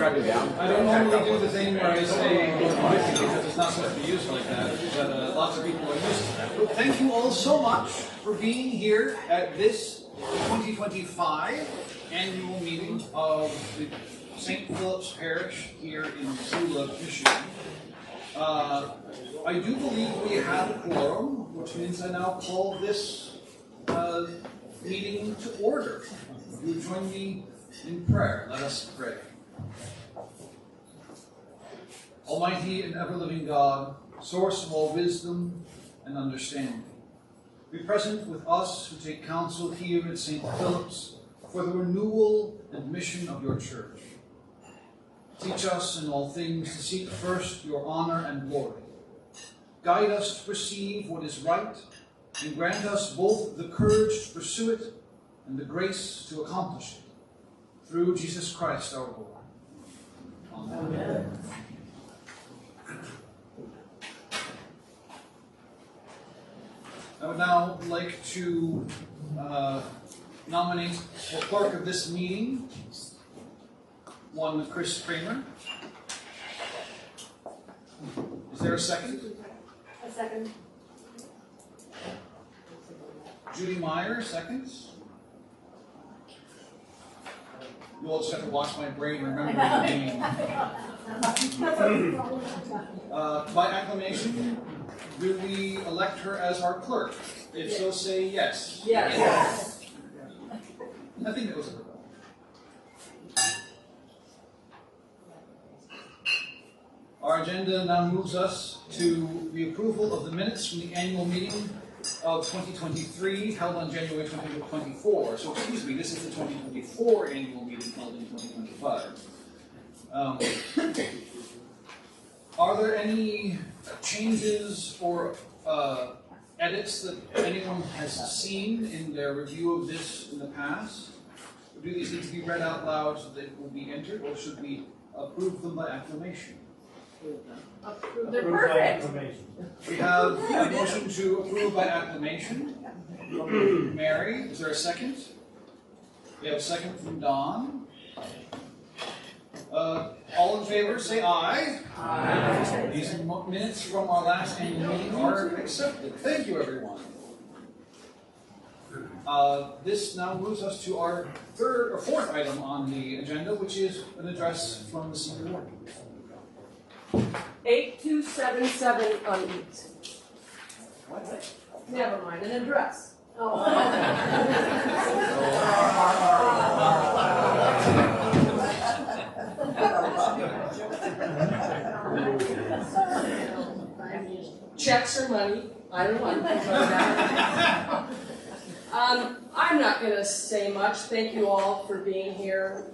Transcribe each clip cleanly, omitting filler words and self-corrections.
try to. I don't normally do the thing where I say because it's not supposed to be used like that, but lots of people are used to that. But thank you all so much for being here at this 2025 annual meeting of the St. Philip's Parish here in Missoula, Michigan. I do believe we have a quorum, which means I now call this meeting to order. Will you join me in prayer? Let us pray. Almighty and ever-living God, source of all wisdom and understanding, be present with us who take counsel here at St. Philip's for the renewal and mission of your church. Teach us in all things to seek first your honor and glory. Guide us to perceive what is right, and grant us both the courage to pursue it and the grace to accomplish it. Through Jesus Christ our Lord. Amen. Amen. I would now like to nominate the clerk of this meeting, one Chris Kramer. Is there a second? A second. Judy Meyer, seconds. You all just have to watch my brain remember the name. By acclamation, will we elect her as our clerk? If so, say yes. Yes. Yes. I think that was a good one. Our agenda now moves us to the approval of the minutes from the annual meeting of 2023 held on January 2024. So excuse me, this is the 2024 annual meeting held in 2025. Are there any changes or edits that anyone has seen in their review of this in the past? Or do these need to be read out loud so they will be entered, or should we approve them by acclamation? They're perfect. We have a motion to approve by acclamation from Mary. Is there a second? We have a second from Don. All in favor, say aye. Aye. These minutes from our last annual meeting are accepted. Thank you, everyone. This now moves us to our fourth item on the agenda, which is an address from the senior warden. 8277 Unbeat. What? Never mind, an address. Oh. Checks or money, I don't want that. I'm not going to say much. Thank you all for being here.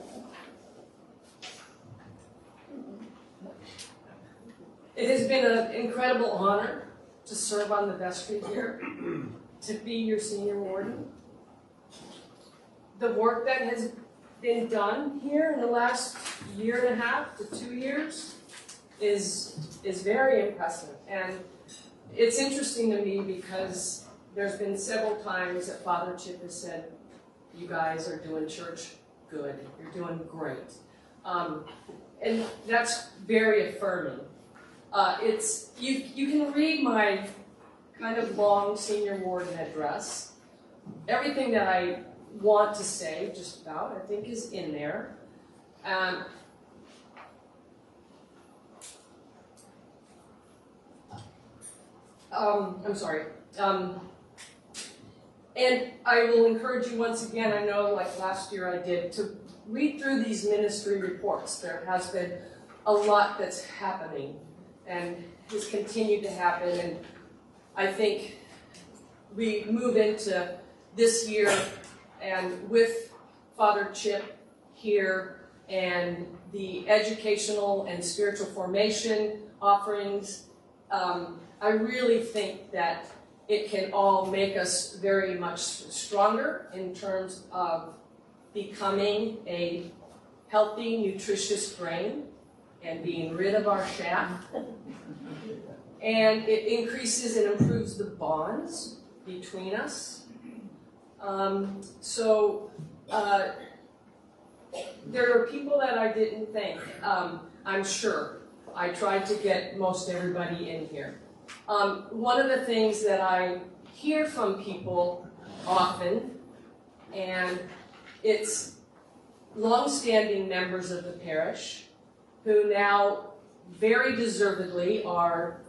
It has been an incredible honor to serve on the vestry here, to be your senior warden. The work that has been done here in the last year and a half to 2 years is very impressive. And it's interesting to me because there's been several times that Father Chip has said, you guys are doing church good, you're doing great. And that's very affirming. You can read my kind of long senior warden address. Everything that I want to say, just about, I think is in there. I'm sorry. And I will encourage you once again, I know like last year I did, to read through these ministry reports. There has been a lot that's happening and has continued to happen, and I think we move into this year and with Father Chip here and the educational and spiritual formation offerings, I really think that it can all make us very much stronger in terms of becoming a healthy, nutritious brain and being rid of our chaff. And it increases and improves the bonds between us. there are people that I didn't thank, I'm sure. I tried to get most everybody in here. One of the things that I hear from people often, and it's long-standing members of the parish who now very deservedly are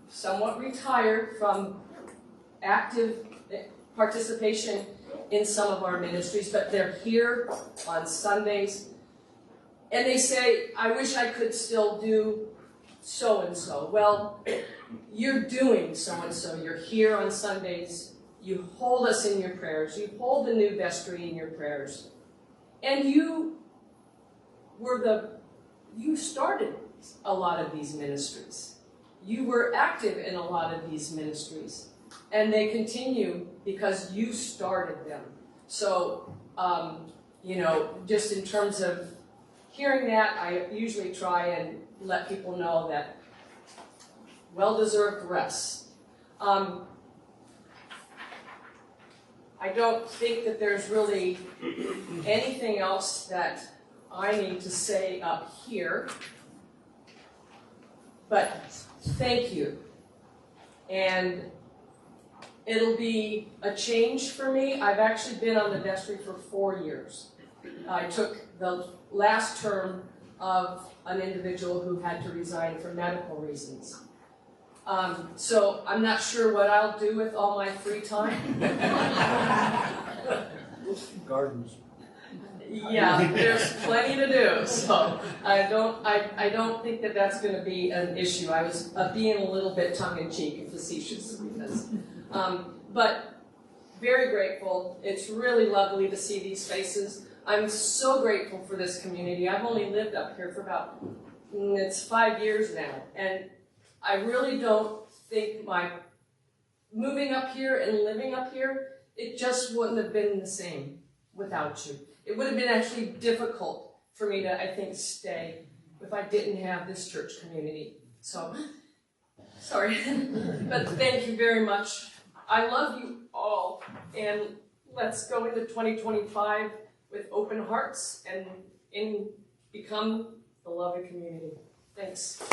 somewhat retired from active participation in some of our ministries, but they're here on Sundays, and they say, I wish I could still do so-and-so. Well, you're doing so-and-so. You're here on Sundays. You hold us in your prayers. You hold the new vestry in your prayers. And you started a lot of these ministries. You were active in a lot of these ministries. And they continue because you started them. So, just in terms of hearing that, I usually try and let people know that well-deserved rest. I don't think that there's really anything else that I need to say up here, but thank you. And it'll be a change for me. I've actually been on the vestry for 4 years. I took the last term of an individual who had to resign for medical reasons. So I'm not sure what I'll do with all my free time. Gardens. Yeah, there's plenty to do. So I don't think that that's going to be an issue. I was being a little bit tongue-in-cheek and facetious because, but very grateful. It's really lovely to see these faces. I'm so grateful for this community. I've only lived up here for about, it's 5 years now, and I really don't think my moving up here and living up here, it just wouldn't have been the same without you. It would have been actually difficult for me to, I think, stay if I didn't have this church community. So, sorry, but thank you very much. I love you all, and let's go into 2025 with open hearts and become the beloved community. Thanks.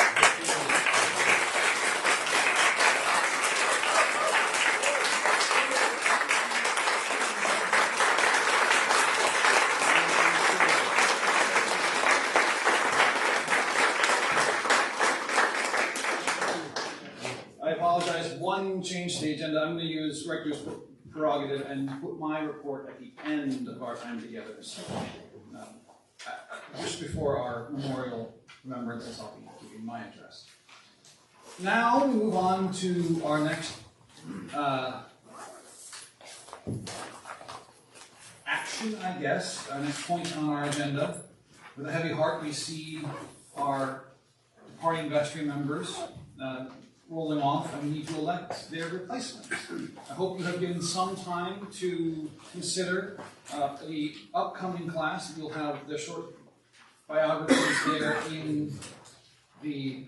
I apologize. One change to the agenda. I'm going to use Rector's prerogative and put my report at the end of our time together. So, just before our memorial remembrances, I'll be giving my address. Now we move on to our next action, I guess, our next point on our agenda. With a heavy heart, we see our departing vestry members rolling off, and we need to elect their replacements. I hope you have given some time to consider the upcoming class. You'll have the short biographies there in the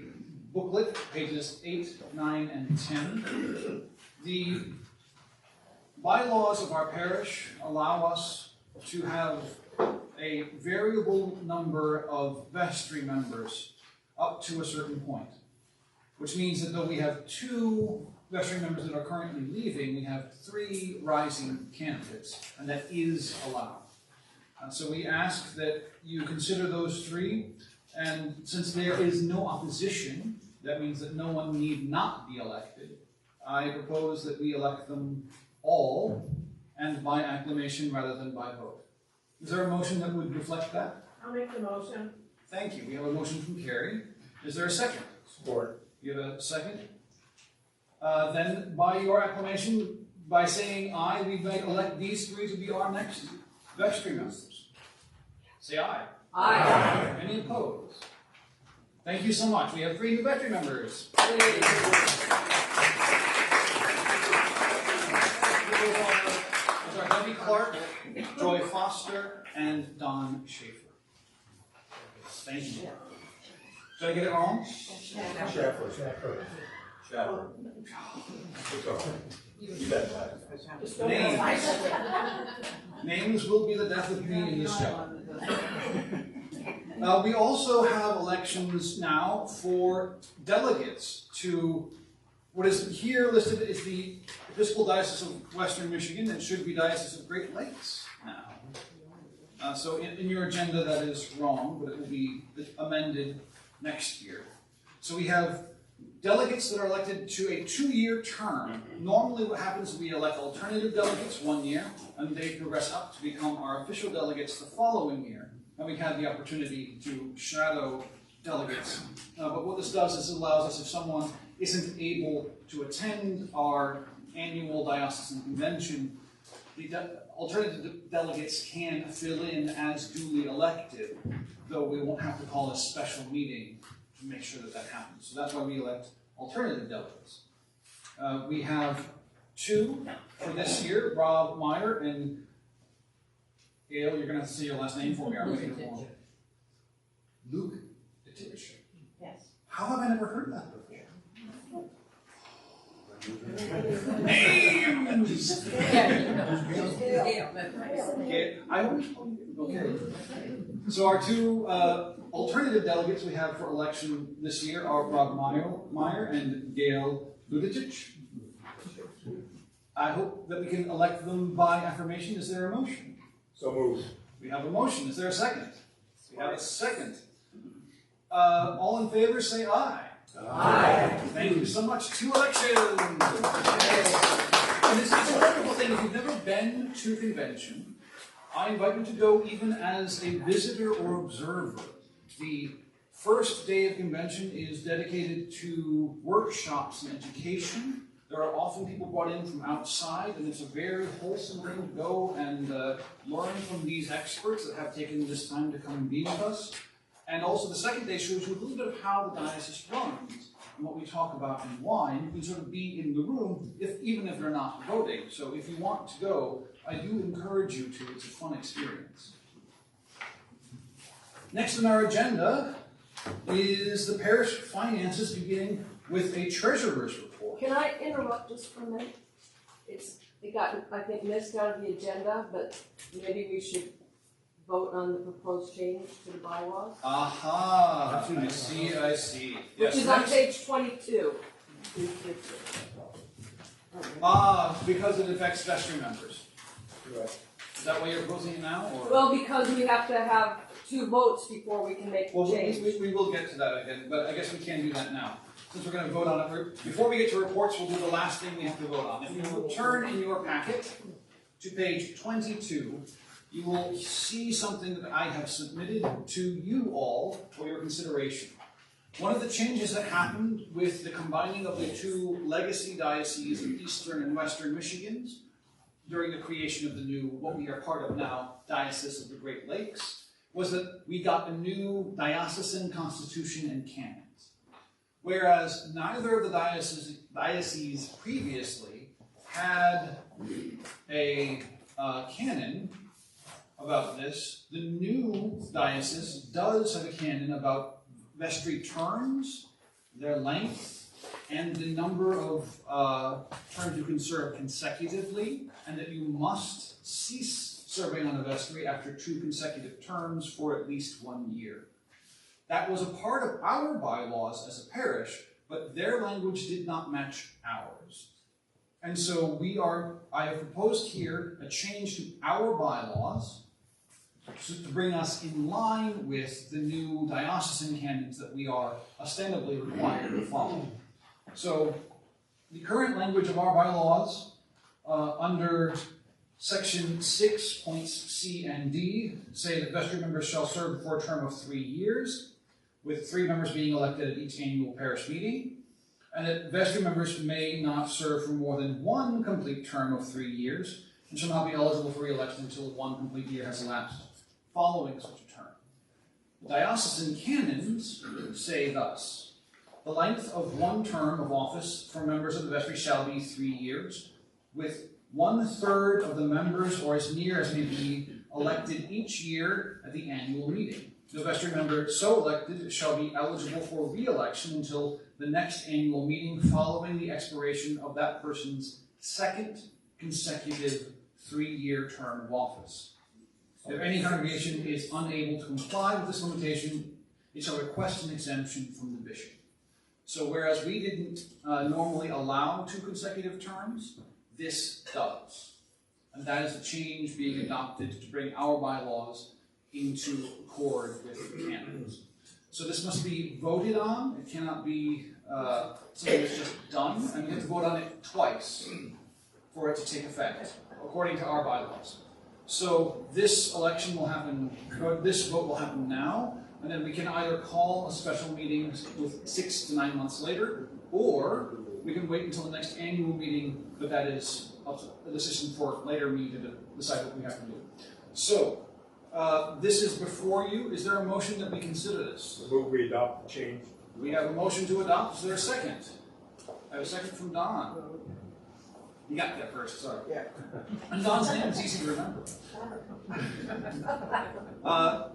booklet, pages 8, 9, and 10. The bylaws of our parish allow us to have a variable number of vestry members up to a certain point, which means that though we have 2 vestry members that are currently leaving, we have 3 rising candidates, and that is allowed. So we ask that you consider those 3, and since there is no opposition, that means that no one need not be elected. I propose that we elect them all, and by acclamation rather than by vote. Is there a motion that would reflect that? I'll make the motion. Thank you. We have a motion from Carrie. Is there a second? Support. You have a second? Then, by your acclamation, by saying aye, we might elect these 3 to be our next vestry members. Say aye. Aye. Any opposed? Thank you so much. We have 3 new vestry members. With our Debbie Clark, Joy Foster, and Don Schaefer. Thank you. Did I get it wrong? Shaffer. Names will be the death of me in this job. We also have elections now for delegates to what is here listed as the Episcopal Diocese of Western Michigan, and should be Diocese of Great Lakes now. So in your agenda that is wrong, but it will be amended next year. So we have delegates that are elected to a 2-year term. Normally what happens is we elect alternative delegates 1 year, and they progress up to become our official delegates the following year. And we have the opportunity to shadow delegates. But what this does is it allows us, if someone isn't able to attend our annual diocesan convention, the alternative delegates can fill in as duly elected, though we won't have to call a special meeting to make sure that that happens. So that's why we elect alternative delegates. We have 2 for this year, Rob Meyer and Gail, you're going to have to say your last name for me. I'm making it wrong. Luke Detich. Yes. How have I never heard that before? Names! Okay, I always okay. So our 2 alternative delegates we have for election this year are Rob Meyer and Gail Luditich. I hope that we can elect them by affirmation. Is there a motion? So moved. We have a motion. Is there a second? We have a second. All in favor, say aye. Aye. Thank you so much. 2 elections. And it's a wonderful thing. If you've never been to a convention, I invite you to go even as a visitor or observer. The first day of convention is dedicated to workshops and education. There are often people brought in from outside, and it's a very wholesome thing to go and learn from these experts that have taken this time to come and be with us. And also the second day shows you a little bit of how the diocese runs and what we talk about and why. And you can sort of be in the room, even if you're not voting. So if you want to go, I do encourage you to. It's a fun experience. Next on our agenda is the parish finances, beginning with a treasurer's report. Can I interrupt just for a minute? It got, I think, missed out of the agenda, but maybe we should vote on the proposed change to the bylaws. Aha! I see. Which is on page 22. Because it affects vestry members. Correct. Is that why you're proposing it now? Or? Well, because we have to have 2 votes before we can make the Well, change. we will get to that again, but I guess we can do that now. Since we're going to vote on it, before we get to reports, we'll do the last thing we have to vote on. If you will turn in your packet to page 22, you will see something that I have submitted to you all for your consideration. One of the changes that happened with the combining of the 2 legacy dioceses of Eastern and Western Michigans during the creation of the new, what we are part of now, Diocese of the Great Lakes, was that we got a new diocesan constitution and canons. Whereas neither of the dioceses previously had a canon about this, the new diocese does have a canon about vestry terms, their length, and the number of terms you can serve consecutively, and that you must cease serving on a vestry after 2 consecutive terms for at least 1 year. That was a part of our bylaws as a parish, but their language did not match ours. And so I have proposed here a change to our bylaws to bring us in line with the new diocesan canons that we are ostensibly required to follow. So the current language of our bylaws under Section 6 points C and D say that vestry members shall serve for a term of 3 years, with 3 members being elected at each annual parish meeting, and that vestry members may not serve for more than 1 complete term of 3 years, and shall not be eligible for re-election until 1 complete year has elapsed following such a term. The diocesan canons say thus: the length of 1 term of office for members of the vestry shall be 3 years, with 1/3 of the members, or as near as may be, elected each year at the annual meeting. The vestry member so elected shall be eligible for re-election until the next annual meeting following the expiration of that person's 2nd consecutive 3-year term of office. If any congregation is unable to comply with this limitation, it shall request an exemption from the bishop. So whereas we didn't normally allow 2 consecutive terms, this does. And that is a change being adopted to bring our bylaws into accord with the canons. So this must be voted on. It cannot be something that's just done, and we have to vote on it twice for it to take effect, according to our bylaws. So this election will happen, or this vote will happen now, and then we can either call a special meeting with 6 to 9 months later, or we can wait until the next annual meeting, but that is a decision for later me to decide what we have to do. So, this is before you. Is there a motion that we consider this? Move we adopt the change. We have a motion to adopt. Is there a second? I have a second from Don. You got that first, sorry. Yeah. And Don's name is easy to remember.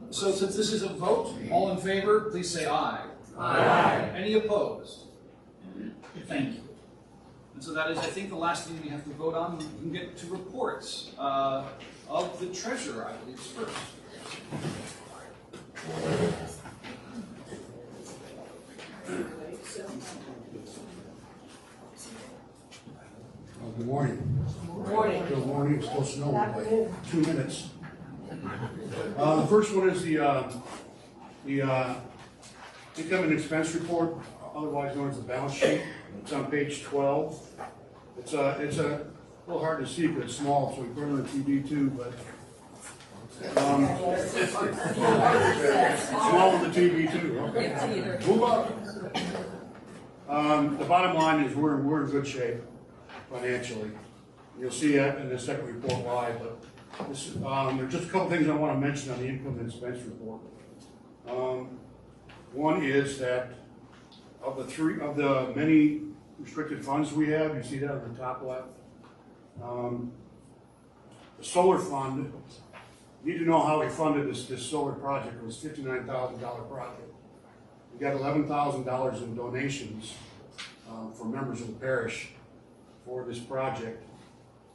So since this is a vote, all in favor, please say aye. Aye. Any opposed? Thank you. And so that is, I think, the last thing we have to vote on. We can get to reports of the treasurer, I believe, first. Good morning. Morning. Good morning. It's still snowing by 2 minutes. The first one is the income and expense report, otherwise known as the balance sheet. It's on page 12. It's a little hard to see because it's small, so we put it on the TV too. But it's small on the TV too. Okay. Move up. The bottom line is we're in good shape financially. You'll see that in the second report why, but this, there's just a couple things I want to mention on the income and expense report. One is that of the many restricted funds we have, you see that on the top left. The solar fund, you need to know how we funded this solar project. It was a $59,000 project. We got $11,000 in donations from members of the parish for this project,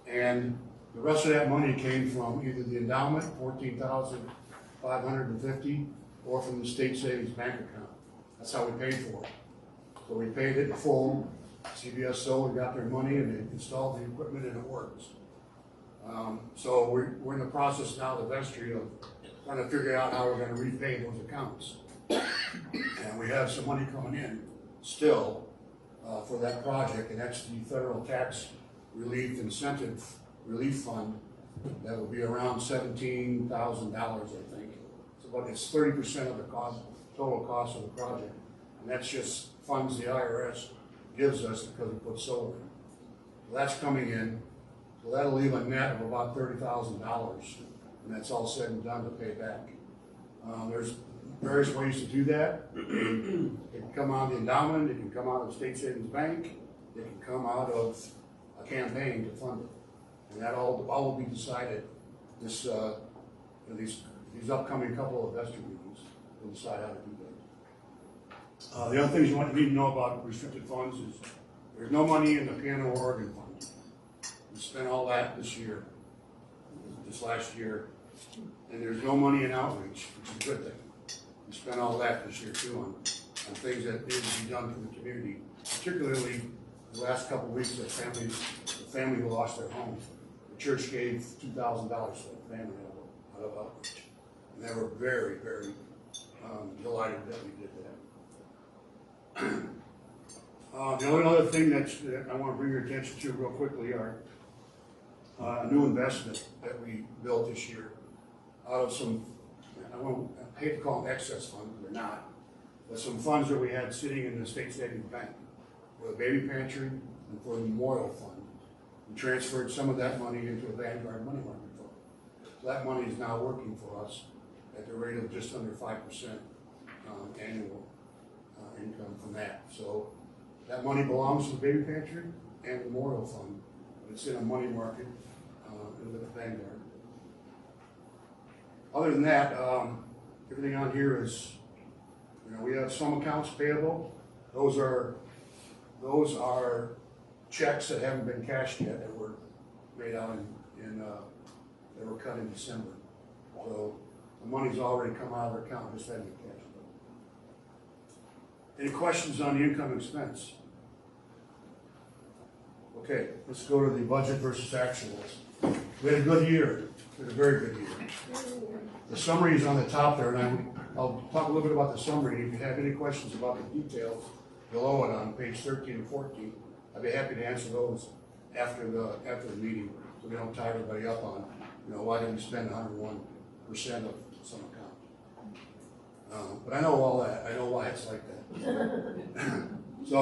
and the rest of that money came from either the endowment, $14,550, or from the state savings bank account. That's how we paid for it. So we paid it in full. CBS Solar got their money and they installed the equipment and it works. So we're in the process now, the vestry, of trying to figure out how we're going to repay those accounts. And we have some money coming in still for that project, and that's the federal tax relief incentive relief fund. That will be around $17,000, I think. It's 30% of the total cost of the project, and that's just funds the IRS gives us because we put solar in. So that's coming in. So that'll leave a net of about $30,000, and that's all said and done to pay back. There's various ways to do that. It can come out of the endowment, it can come out of the state savings bank, it can come out of a campaign to fund it. And that all will be decided this these upcoming couple of investor meetings. We'll decide how to do that. The other things you need to know about restricted funds is there's no money in the piano organ fund. We spent all that this last year, and there's no money in outreach, which is a good thing. We spent all that this year too on things that need to be done for the community, particularly the last couple of weeks. The family who lost their home, the church gave $2,000 to the family out of outreach, and they were very, very delighted that we did that. The only other thing that I want to bring your attention to real quickly are a new investment that we built this year out of some, I hate to call them excess funds, they're not, but some funds that we had sitting in the state savings bank for the baby pantry and for the memorial fund. We transferred some of that money into a Vanguard money market fund. So that money is now working for us at the rate of just under 5% annual income from that. So that money belongs to the baby pantry and the memorial fund. It's in a money market with a Vanguard. Other than that, everything on here is, we have some accounts payable. Those are checks that haven't been cashed yet that were made out that were cut in December. So the money's already come out of their account, just hadn't been cashed out. Any questions on the income expense? Okay, let's go to the budget versus actuals. We had a good year. We had a very good year. The summary is on the top there, and I'll talk a little bit about the summary. If you have any questions about the details below it on page 13 and 14, I'd be happy to answer those after the meeting, so we don't tie everybody up on, why did we spend 101% of some account. But I know all that. I know why it's like that. So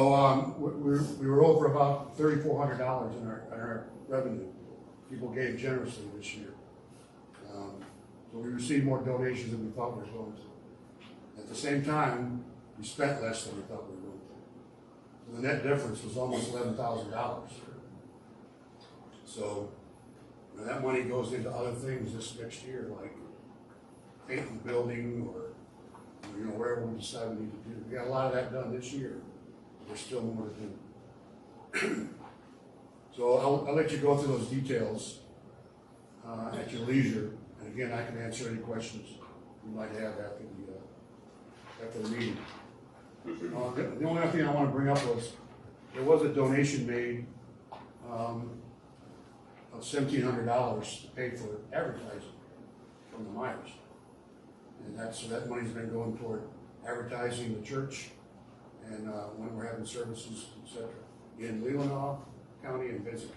we were over about $3,400 in our revenue. People gave generously this year. So we received more donations than we thought we were going to. At the same time, we spent less than we thought we were going to. So the net difference was almost $11,000. So that money goes into other things this next year, like painting the building or wherever we decide we need to do. We got a lot of that done this year. There's still more to do. So I'll let you go through those details at your leisure. And again, I can answer any questions you might have after the meeting. The only other thing I want to bring up was there was a donation made of $1,700 to pay for advertising from the Myers. And so that money's been going toward advertising the church and when we're having services, etc. in Leelanau County and Visit.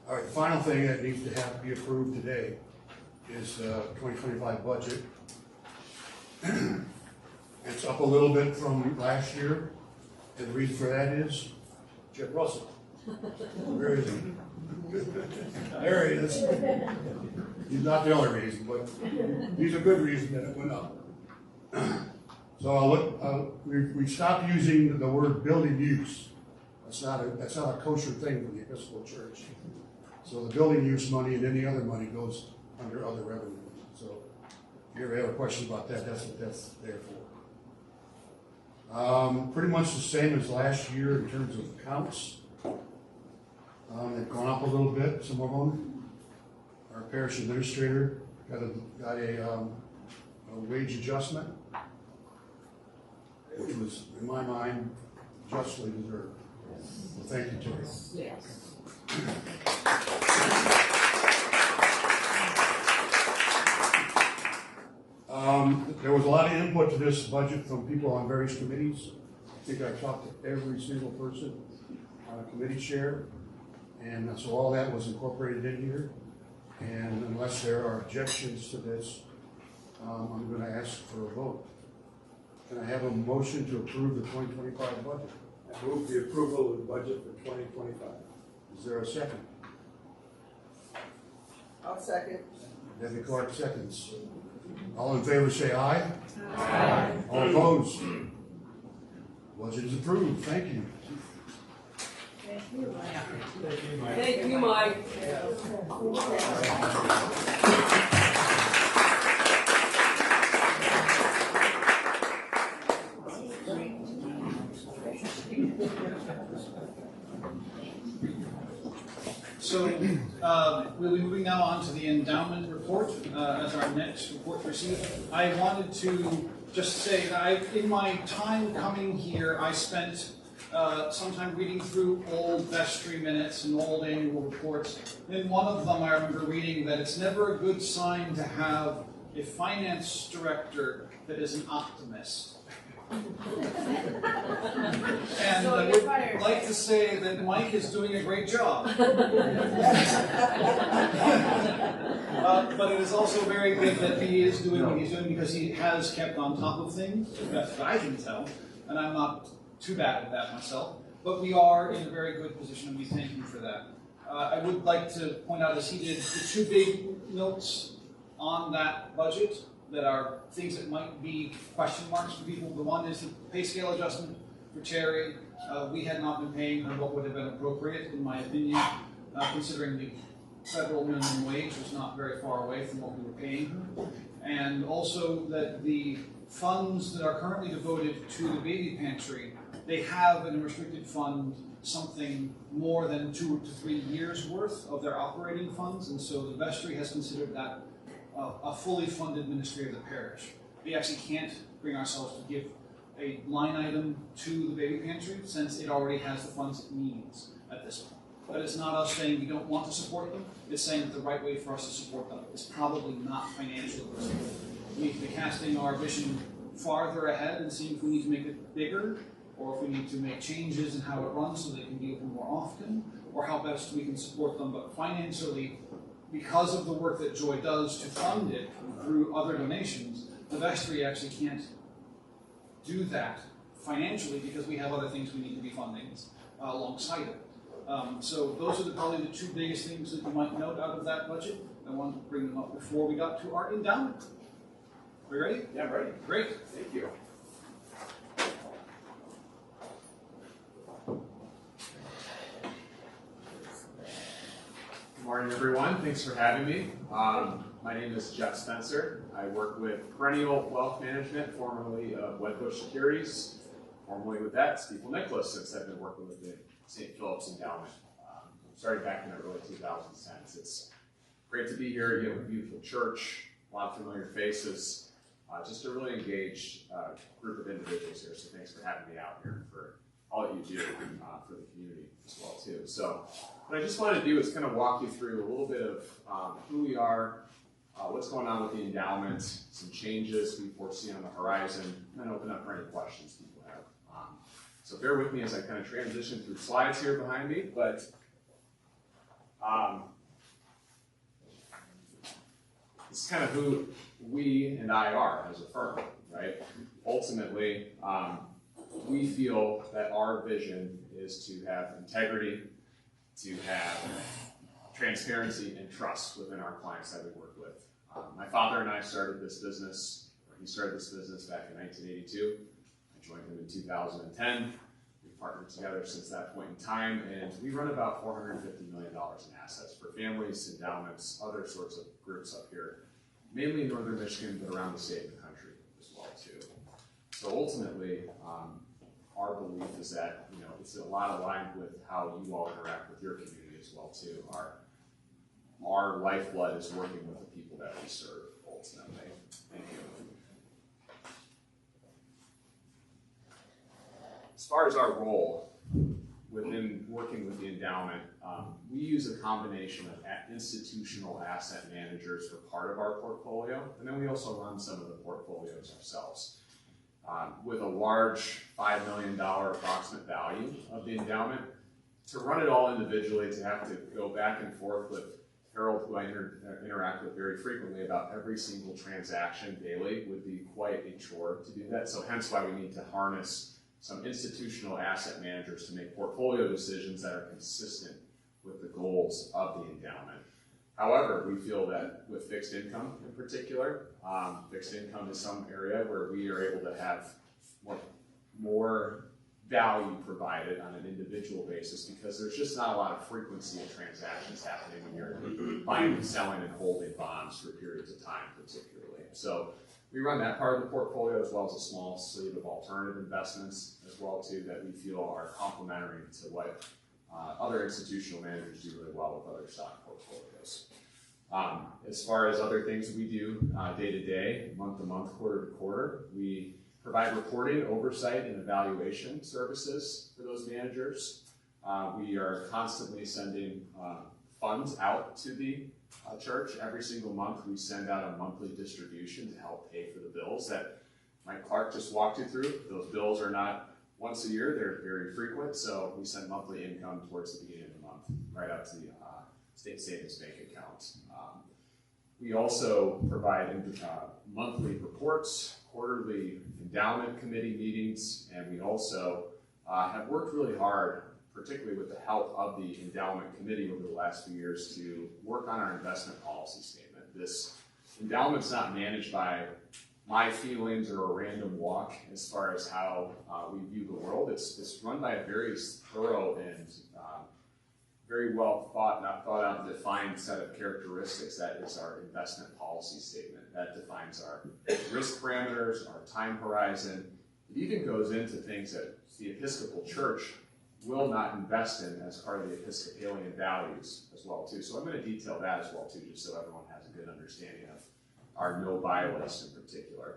All right, the final thing that needs to have to be approved today is the 2025 budget. It's up a little bit from last year, and the reason for that is Chip Russell. Where is he? There he is. He's not the only reason, but he's a good reason that it went up. So we stopped using the word building use. That's not a kosher thing for the Episcopal Church. So the building use money and any other money goes under other revenue. So if you ever have a question about that, that's what that's there for. Pretty much the same as last year in terms of accounts. They've gone up a little bit, some of them. Our parish administrator got a wage adjustment, which was, in my mind, justly deserved. Well, thank you, Terry. Yes. There was a lot of input to this budget from people on various committees. I think I talked to every single person on a committee chair, and so all that was incorporated in here. And unless there are objections to this, I'm going to ask for a vote. Can I have a motion to approve the 2025 budget? I move the approval of the budget for 2025. Is there a second? I'll second. Debbie Clark seconds. All in favor say aye. Aye. All opposed? Budget is approved. Thank you. Thank you, Mike. So we'll be moving now on to the endowment report as our next report received. I wanted to just say that in my time coming here, I spent some time reading through old vestry minutes and old annual reports. In one of them, I remember reading that it's never a good sign to have a finance director that is an optimist. And I would like to say that Mike is doing a great job. But it is also very good that he is doing what he's doing because he has kept on top of things, as best I can tell, and I'm not too bad at that myself. But we are in a very good position, and we thank him for that. I would like to point out, as he did, the two big notes on that budget that are things that might be question marks for people. The one is the pay scale adjustment for Terry. We had not been paying her what would have been appropriate, in my opinion, considering the federal minimum wage was not very far away from what we were paying her. And also that the funds that are currently devoted to the baby pantry, they have in a restricted fund something more than 2 to 3 years worth of their operating funds, and so the vestry has considered that a fully funded ministry of the parish. We actually can't bring ourselves to give a line item to the baby pantry since it already has the funds it needs at this point. But it's not us saying we don't want to support them, it's saying that the right way for us to support them is probably not financially. We need to be casting our vision farther ahead and seeing if we need to make it bigger, or if we need to make changes in how it runs so they can be open more often, or how best we can support them. But financially, because of the work that Joy does to fund it through other donations, the vestry actually can't do that financially because we have other things we need to be funding alongside it. So those are probably the 2 biggest things that you might note out of that budget. I wanted to bring them up before we got to our endowment. Are we ready? Yeah, I'm ready. Great. Thank you. Good morning, everyone. Thanks for having me. My name is Jeff Spencer. I work with Perennial Wealth Management, formerly of Wedbush Securities, formerly with that, Steeple Nicholas, since I've been working with the St. Philip's Endowment. Started back in the early 2010s. It's great to be here. You have a beautiful church, a lot of familiar faces, just a really engaged group of individuals here. So thanks for having me out here for all that you do for the community as well too. So what I just want to do is kind of walk you through a little bit of who we are, what's going on with the endowment, some changes we foresee on the horizon, and then open up for any questions people have. So bear with me as I kind of transition through slides here behind me, but this is kind of who we and I are as a firm, right? Ultimately, we feel that our vision is to have integrity, to have transparency and trust within our clients that we work with. My father and I started this business, or he started this business back in 1982. I joined him in 2010. We've partnered together since that point in time, and we run about $450 million in assets for families, endowments, other sorts of groups up here, mainly in northern Michigan, but around the state and the country as well too. So ultimately, our belief is that it's a lot aligned with how you all interact with your community as well too. Our lifeblood is working with the people that we serve, ultimately. Thank you. As far as our role within working with the endowment, we use a combination of institutional asset managers for part of our portfolio, and then we also run some of the portfolios ourselves. With a large $5 million approximate value of the endowment, to run it all individually, to have to go back and forth with Harold, who I interact with very frequently about every single transaction daily, would be quite a chore to do that. So hence why we need to harness some institutional asset managers to make portfolio decisions that are consistent with the goals of the endowment. However, we feel that with fixed income in particular, fixed income is some area where we are able to have more value provided on an individual basis because there's just not a lot of frequency of transactions happening when you're buying and selling and holding bonds for periods of time particularly. So we run that part of the portfolio as well as a small sleeve of alternative investments as well too that we feel are complementary to what other institutional managers do really well with other stock portfolios. As far as other things we do day to day, month to month, quarter to quarter, we provide reporting, oversight, and evaluation services for those managers. We are constantly sending funds out to the church. Every single month we send out a monthly distribution to help pay for the bills that Mike Clark just walked you through. Those bills are not once a year, they're very frequent, so we send monthly income towards the beginning of the month, right out to the state savings bank account. We also provide monthly reports, quarterly endowment committee meetings, and we also have worked really hard, particularly with the help of the endowment committee over the last few years, to work on our investment policy statement. This endowment's not managed by my feelings or a random walk as far as how we view the world. It's run by a very thorough and very well thought out and defined set of characteristics that is our investment policy statement. That defines our risk parameters, our time horizon. It even goes into things that the Episcopal Church will not invest in as part of the Episcopalian values as well too. So I'm going to detail that as well too, just so everyone has a good understanding of our no-buy list in particular.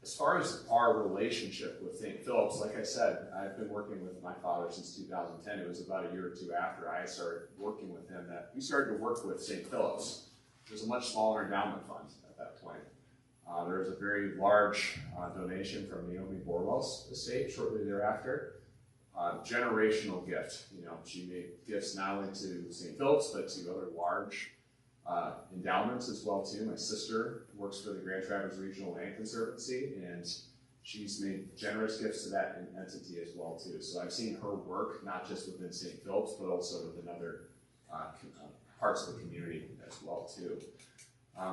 As far as our relationship with St. Philip's, like I said, I've been working with my father since 2010. It was about a year or two after I started working with him that we started to work with St. Philip's. It was a much smaller endowment fund at that point. There was a very large donation from Naomi Borwell's estate shortly thereafter. Generational gift. You know, she made gifts not only to St. Philip's, but to other large endowments as well too. My sister works for the Grand Traverse Regional Land Conservancy, and she's made generous gifts to that entity as well too. So I've seen her work not just within St. Philip's, but also within other parts of the community as well too.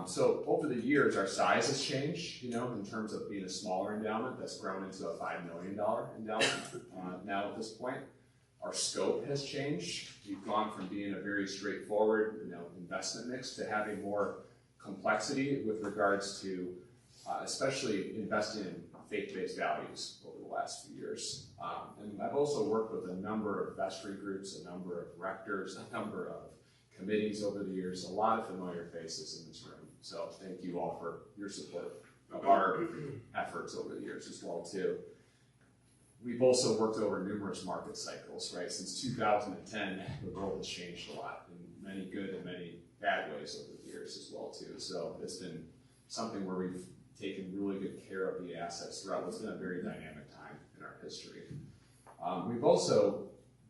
So over the years, our size has changed, you know, in terms of being a smaller endowment that's grown into a $5 million endowment now at this point. Our scope has changed. We've gone from being a very straightforward, you know, investment mix to having more complexity with regards to especially investing in faith-based values over the last few years. And I've also worked with a number of vestry groups, a number of rectors, a number of committees over the years, a lot of familiar faces in this room. So thank you all for your support of our efforts over the years as well too. We've also worked over numerous market cycles, right? Since 2010, the world has changed a lot in many good and many bad ways over the years as well too. So it's been something where we've taken really good care of the assets throughout what's been a very dynamic time in our history. We've also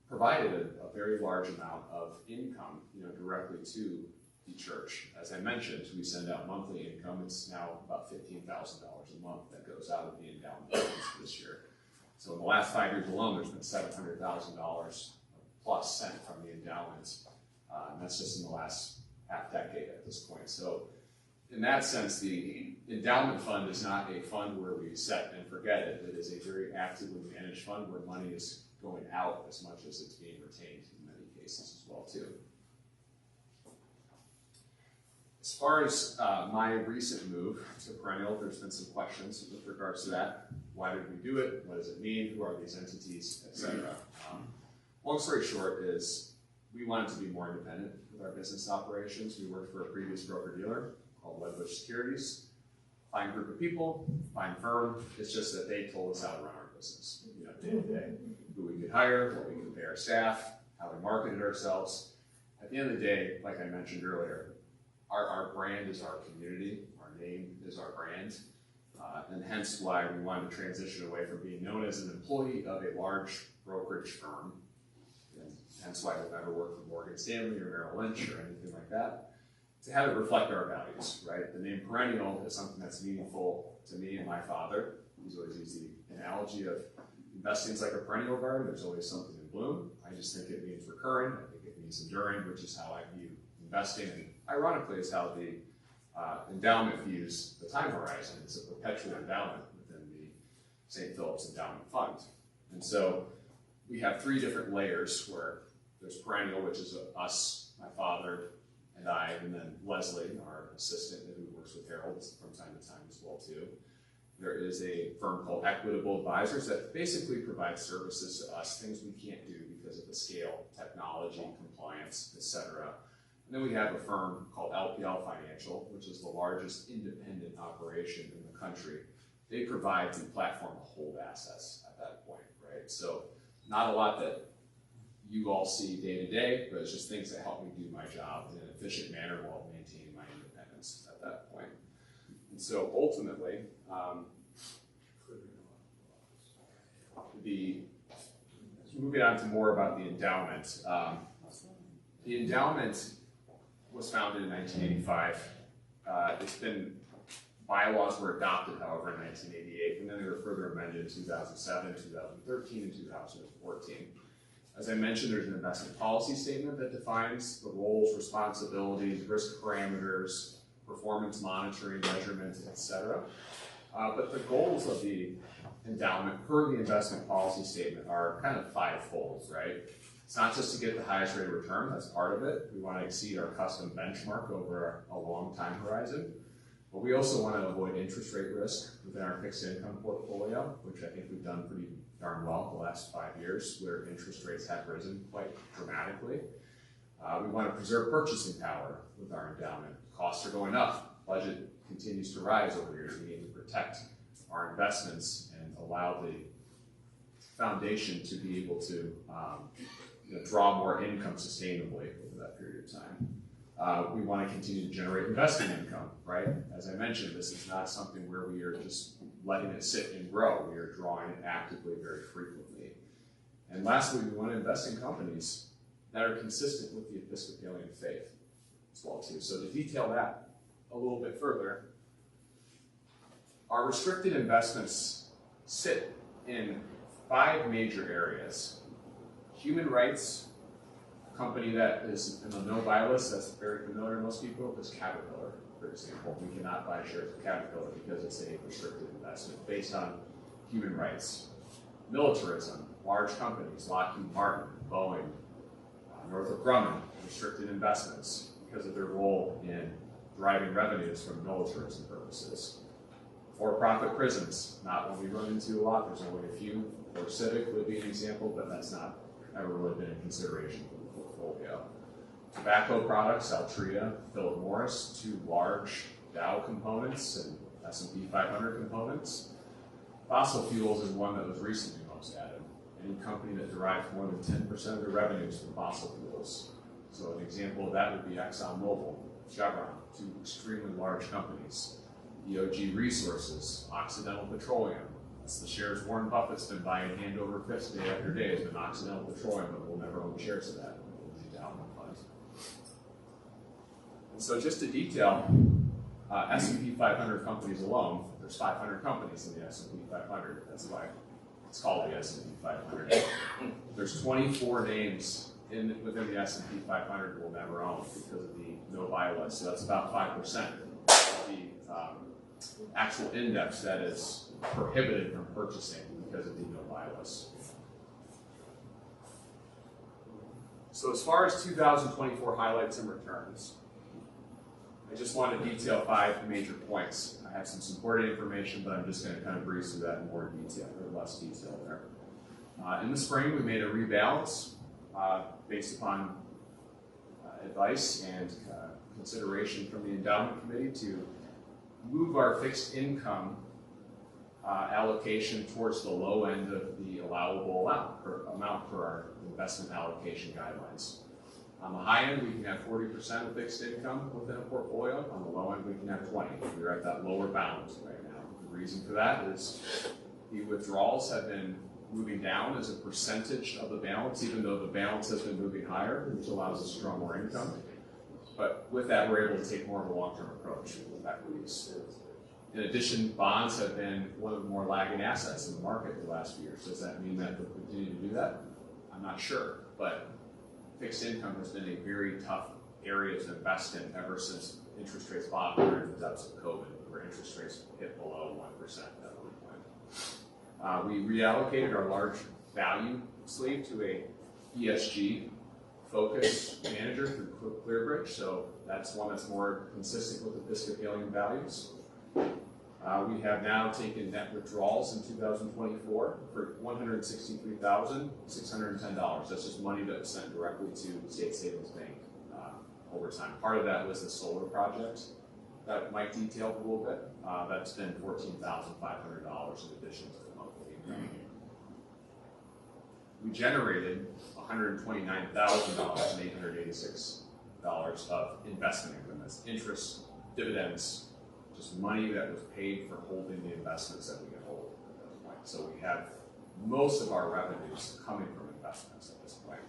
provided a very large amount of income, you know, directly to the church. As I mentioned, we send out monthly income. It's now about $15,000 a month that goes out of the endowment funds this year. So in the last 5 years alone, there's been $700,000 plus sent from the endowments. And that's just in the last half decade at this point. So in that sense, the endowment fund is not a fund where we set and forget it. It is a very actively managed fund where money is going out as much as it's being retained in many cases as well too. As far as my recent move to perennial, there's been some questions with regards to that. Why did we do it? What does it mean? Who are these entities, etc.? Long story short is we wanted to be more independent with our business operations. We worked for a previous broker-dealer called Wedbush Securities. Fine group of people, fine firm. It's just that they told us how to run our business, you know, day to day. Who we could hire, what we could pay our staff, how we marketed ourselves. At the end of the day, like I mentioned earlier, our brand is our community, our name is our brand, and hence why we wanted to transition away from being known as an employee of a large brokerage firm, and hence why we'll never work for Morgan Stanley or Merrill Lynch or anything like that, to have it reflect our values, right? The name perennial is something that's meaningful to me and my father. He's always used the analogy of investing's like a perennial garden, there's always something in bloom. I just think it means recurring, I think it means enduring, which is how I view investing, and ironically is how the endowment views the time horizon. It's a perpetual endowment within the St. Philip's Endowment Fund. And so we have three different layers where there's perennial, which is us, my father, and I, and then Leslie, our assistant who works with Harold from time to time as well too. There is a firm called Equitable Advisors that basically provides services to us, things we can't do because of the scale, technology, compliance, etc. And then we have a firm called LPL Financial, which is the largest independent operation in the country. They provide the platform to hold assets at that point, right? So not a lot that you all see day to day, but it's just things that help me do my job in an efficient manner while maintaining my independence at that point. And so ultimately, moving on to more about the endowment. The endowment was founded in 1985. Bylaws were adopted, however, in 1988, and then they were further amended in 2007, 2013, and 2014. As I mentioned, there's an investment policy statement that defines the roles, responsibilities, risk parameters, performance monitoring, measurement, etc. But the goals of the endowment per the investment policy statement are kind of fivefold, right? It's not just to get the highest rate of return, that's part of it. We want to exceed our custom benchmark over a long time horizon. But we also want to avoid interest rate risk within our fixed income portfolio, which I think we've done pretty darn well the last 5 years, where interest rates have risen quite dramatically. We want to preserve purchasing power with our endowment. Costs are going up. Budget continues to rise over years. We need to protect our investments and allow the foundation to be able to draw more income sustainably over that period of time. We want to continue to generate investment income, right? As I mentioned, this is not something where we are just letting it sit and grow. We are drawing it actively very frequently. And lastly, we want to invest in companies that are consistent with the Episcopalian faith as well too. So to detail that a little bit further, our restricted investments sit in 5 major areas. Human rights, a company that is in the no-buy list that's very familiar to most people is Caterpillar, for example. We cannot buy shares of Caterpillar because it's a restricted investment based on human rights. Militarism, large companies, Lockheed Martin, Boeing, Northrop Grumman, restricted investments because of their role in driving revenues from militarism purposes. For-profit prisons, not one we run into a lot. There's only a few. Or Civic would be an example, but that's not ever really been a consideration for the portfolio. Tobacco products, Altria, Philip Morris, 2 large Dow components and S&P 500 components. Fossil fuels is one that was recently most added. Any company that derives more than 10% of their revenues from fossil fuels. So an example of that would be ExxonMobil, Chevron, 2 extremely large companies. EOG Resources, Occidental Petroleum. That's the shares Warren Buffett's been buying hand over fist day after day has been Occidental Petroleum, but we'll never own shares of that. And so just to detail, S&P 500 companies alone, there's 500 companies in the S&P 500. That's why it's called the S&P 500. There's 24 names within the S&P 500 we'll never own because of the no-buy list. So that's about 5% of the actual index that is prohibited from purchasing because of the no-buy list. So as far as 2024 highlights and returns, I just want to detail 5 major points. I have some supporting information, but I'm just going to kind of breeze through that in more detail, or less detail there. In the spring, we made a rebalance based upon advice and consideration from the endowment committee to move our fixed income allocation towards the low end of the allowable amount for our investment allocation guidelines. On the high end, we can have 40% of fixed income within a portfolio. On the low end, we can have 20%. We're at that lower bound right now. The reason for that is the withdrawals have been moving down as a percentage of the balance, even though the balance has been moving higher, which allows us to draw more income. But with that, we're able to take more of a long-term approach with equities. In addition, bonds have been one of the more lagging assets in the market the last few years. Does that mean that we'll continue to do that? I'm not sure, but fixed income has been a very tough area to invest in ever since interest rates bottomed during the depths of COVID, where interest rates hit below 1% at one point. We reallocated our large value sleeve to a ESG focus manager through ClearBridge, so that's one that's more consistent with Episcopalian values. We have now taken net withdrawals in 2024 for $163,610. That's just money that was sent directly to State Savings Bank over time. Part of that was the solar project that Mike detailed a little bit. That's been $14,500 in addition to the monthly income. We generated $129,886 of investment income. That's interest, dividends, just money that was paid for holding the investments that we can hold at that point. So we have most of our revenues coming from investments at this point.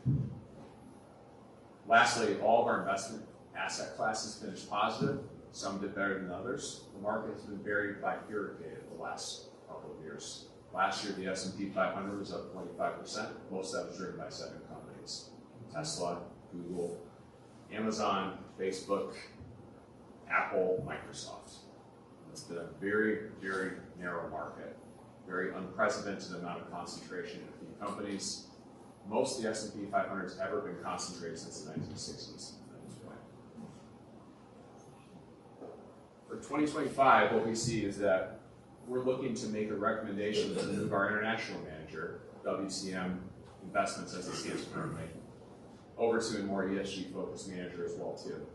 Lastly, all of our investment asset classes finished positive. Some did better than others. The market has been very bifurcated the last couple of years. Last year, the S&P 500 was up 25%. Most of that was driven by 7 companies: Tesla, Google, Amazon, Facebook, Apple, Microsoft. It's been a very, very narrow market, very unprecedented amount of concentration in a few companies. Most of the S&P 500 has ever been concentrated since the 1960s at this point. For 2025, what we see is that we're looking to make a recommendation to move our international manager, WCM Investments as it stands currently, over to a more ESG-focused manager as well too.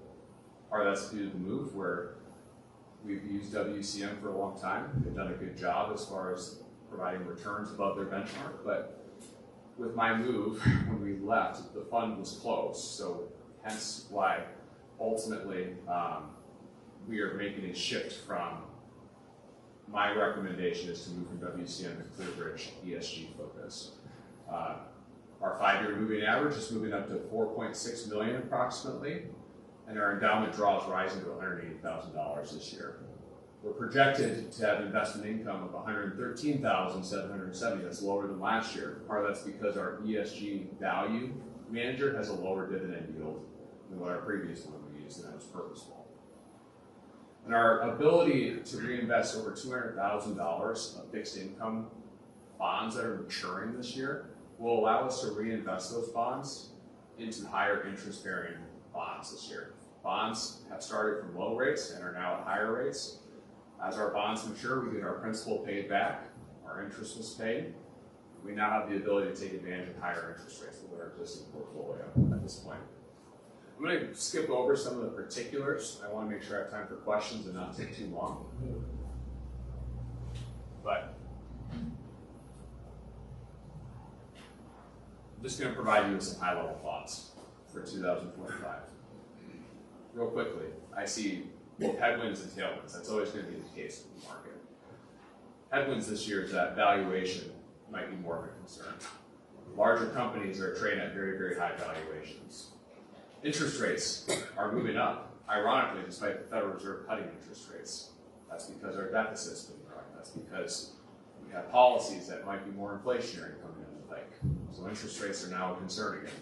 Part of that's due to the move where we've used WCM for a long time. They've done a good job as far as providing returns above their benchmark, but with my move, when we left, the fund was closed, so hence why ultimately we are making a shift from my recommendation is to move from WCM to ClearBridge ESG focus. Our 5-year moving average is moving up to 4.6 million approximately, and our endowment draw is rising to $180,000 this year. We're projected to have investment income of $113,770. That's lower than last year. Part of that's because our ESG value manager has a lower dividend yield than what our previous one we used, and that was purposeful. And our ability to reinvest over $200,000 of fixed income bonds that are maturing this year will allow us to reinvest those bonds into higher interest-bearing bonds this year. Bonds have started from low rates and are now at higher rates. As our bonds mature, we get our principal paid back, our interest was paid. We now have the ability to take advantage of higher interest rates with our existing portfolio at this point. I'm going to skip over some of the particulars. I want to make sure I have time for questions and not take too long. But I'm just going to provide you with some high-level thoughts for 2025. Real quickly, I see both headwinds and tailwinds. That's always going to be the case in the market. Headwinds this year is that valuation might be more of a concern. Larger companies are trading at very, very high valuations. Interest rates are moving up, ironically, despite the Federal Reserve cutting interest rates. That's because our deficit's been growing. That's because we have policies that might be more inflationary coming in the pike. So interest rates are now a concern again.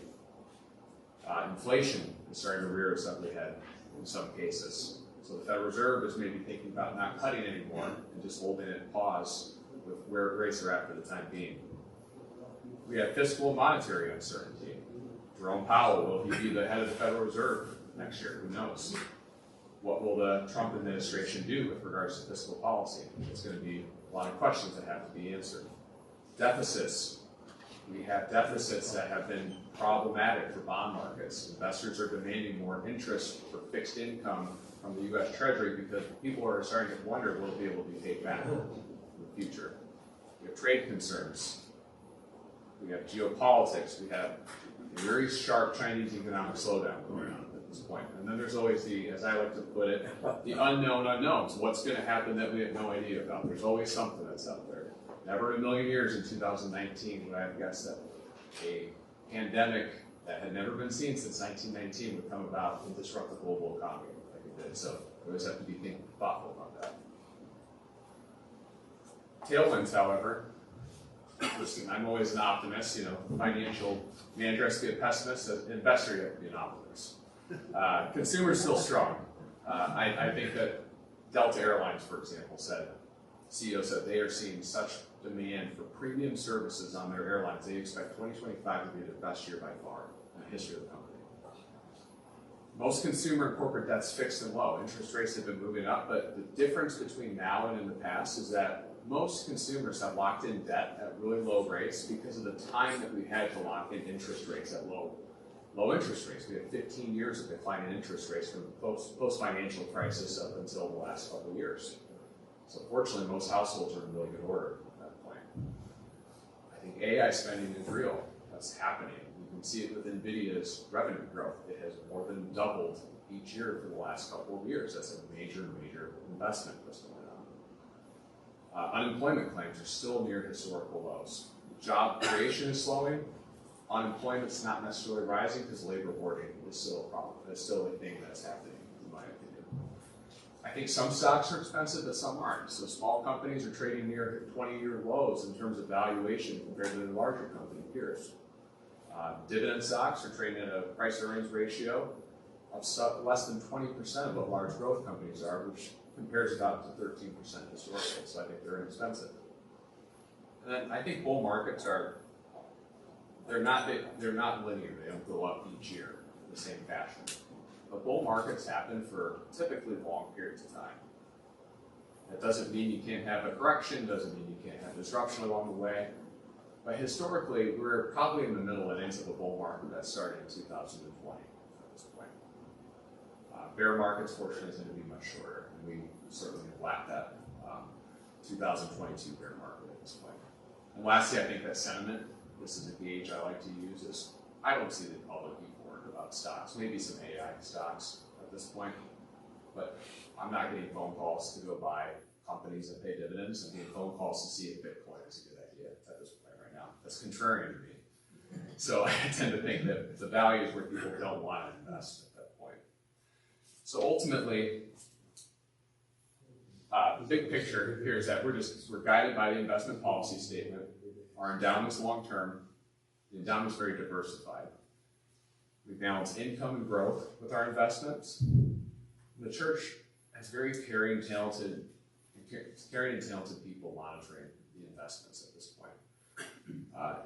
Inflation is starting to rear its ugly head in some cases. So the Federal Reserve is maybe thinking about not cutting anymore and just holding it in pause with where rates are at for the time being. We have fiscal and monetary uncertainty. Jerome Powell, will he be the head of the Federal Reserve next year? Who knows? What will the Trump administration do with regards to fiscal policy? It's going to be a lot of questions that have to be answered. Deficits. We have deficits that have been problematic for bond markets. Investors are demanding more interest for fixed income from the U.S. Treasury because people are starting to wonder will it be able to be paid back in the future. We have trade concerns. We have geopolitics. We have a very sharp Chinese economic slowdown going on at this point. And then there's always the, as I like to put it, the unknown unknowns. What's going to happen that we have no idea about? There's always something that's out there. Never in a million years in 2019 would I have guessed that a pandemic that had never been seen since 1919 would come about and disrupt the global economy like it did. So we always have to be thinking thoughtful about that. Tailwinds, however, listen, I'm always an optimist. You know, financial manager has to be a pessimist. As an investor, you have to be an optimist. Consumer's still strong. I think that Delta Airlines, for example, CEO said they are seeing such demand for premium services on their airlines. They expect 2025 to be the best year by far in the history of the company. Most consumer and corporate debt's fixed and low. Interest rates have been moving up, but the difference between now and in the past is that most consumers have locked in debt at really low rates because of the time that we had to lock in interest rates at low interest rates. We had 15 years of declining interest rates from post-financial crisis up until the last couple of years. So fortunately, most households are in really good order at that point. I think AI spending is real. That's happening. You can see it with NVIDIA's revenue growth. It has more than doubled each year for the last couple of years. That's a major, major investment that's going on. Unemployment claims are still near historical lows. Job creation is slowing. Unemployment's not necessarily rising because labor hoarding is still a problem. It's still a thing that's happening, in my opinion. I think some stocks are expensive, but some aren't. So small companies are trading near 20-year lows in terms of valuation compared to their larger company peers. Dividend stocks are trading at a price-earnings ratio of less than 20% of what large growth companies are, which compares about to 13% historically. So I think they're inexpensive. And then I think bull markets they're not linear. They don't go up each year in the same fashion. But bull markets happen for typically long periods of time. That doesn't mean you can't have a correction, doesn't mean you can't have disruption along the way. But historically, we're probably in the middle innings of a bull market that started in 2020 at this point. Bear markets, fortunately, tend to be much shorter, and we certainly have lacked that 2022 bear market at this point. And lastly, I think that sentiment, this is a gauge I like to use, is I don't see the public euphoric about stocks, maybe some AI stocks at this point, but I'm not getting phone calls to go buy companies that pay dividends. I'm getting phone calls to see if Bitcoin is a good idea at this point right now. That's contrarian to me. So I tend to think that the value is where people don't want to invest at that point. So ultimately, the big picture here is that we're guided by the investment policy statement. Our endowment's long-term. The endowment's very diversified. We balance income and growth with our investments. The church has very caring and talented people monitoring the investments at this point.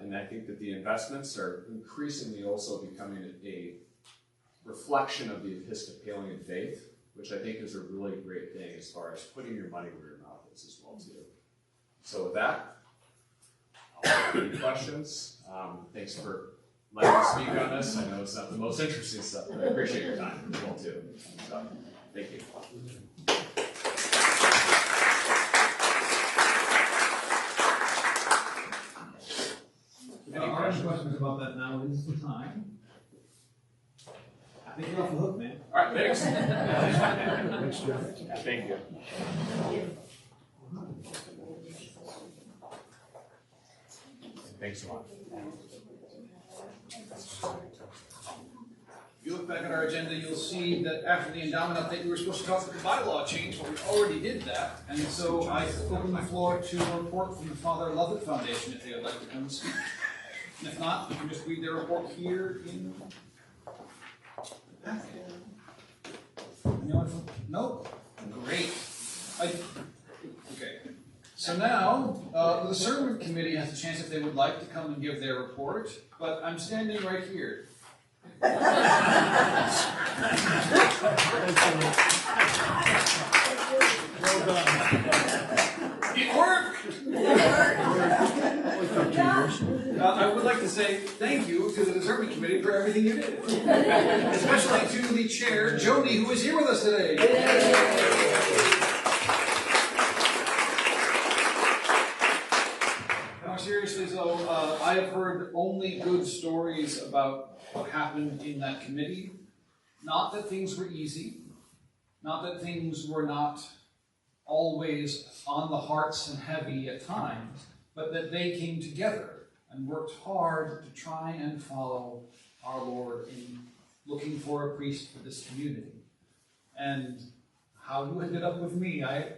And I think that the investments are increasingly also becoming a reflection of the Episcopalian faith, which I think is a really great thing as far as putting your money where your mouth is as well too. So with that, I'll have any questions. Thanks for letting me speak on this. I know it's not the most interesting stuff, but I appreciate your time as well too. So, thank you. If there are any questions about that, now is the time. I think you're off the hook, man. All right, thanks. Thanks, Jeff. Thank you. Thanks so much. If you look back at our agenda, you'll see that after the endowment update, we were supposed to talk about the bylaw change, but we already did that. And so I open the floor to a report from the Father Lovett Foundation if they would like to come and speak. And if not, you can just read their report here in the packet. Anyone from? Nope. Great. Okay. So now, the sermon committee has a chance if they would like to come and give their report, but I'm standing right here. It worked! I would like to say thank you to the discernment committee for everything you did. Especially to the chair, Jody, who is here with us today. Now, seriously, though, I have heard only good stories about what happened in that committee. Not that things were easy, not that things were not always on the hearts and heavy at times, but that they came together and worked hard to try and follow our Lord in looking for a priest for this community. And how you ended up with me, I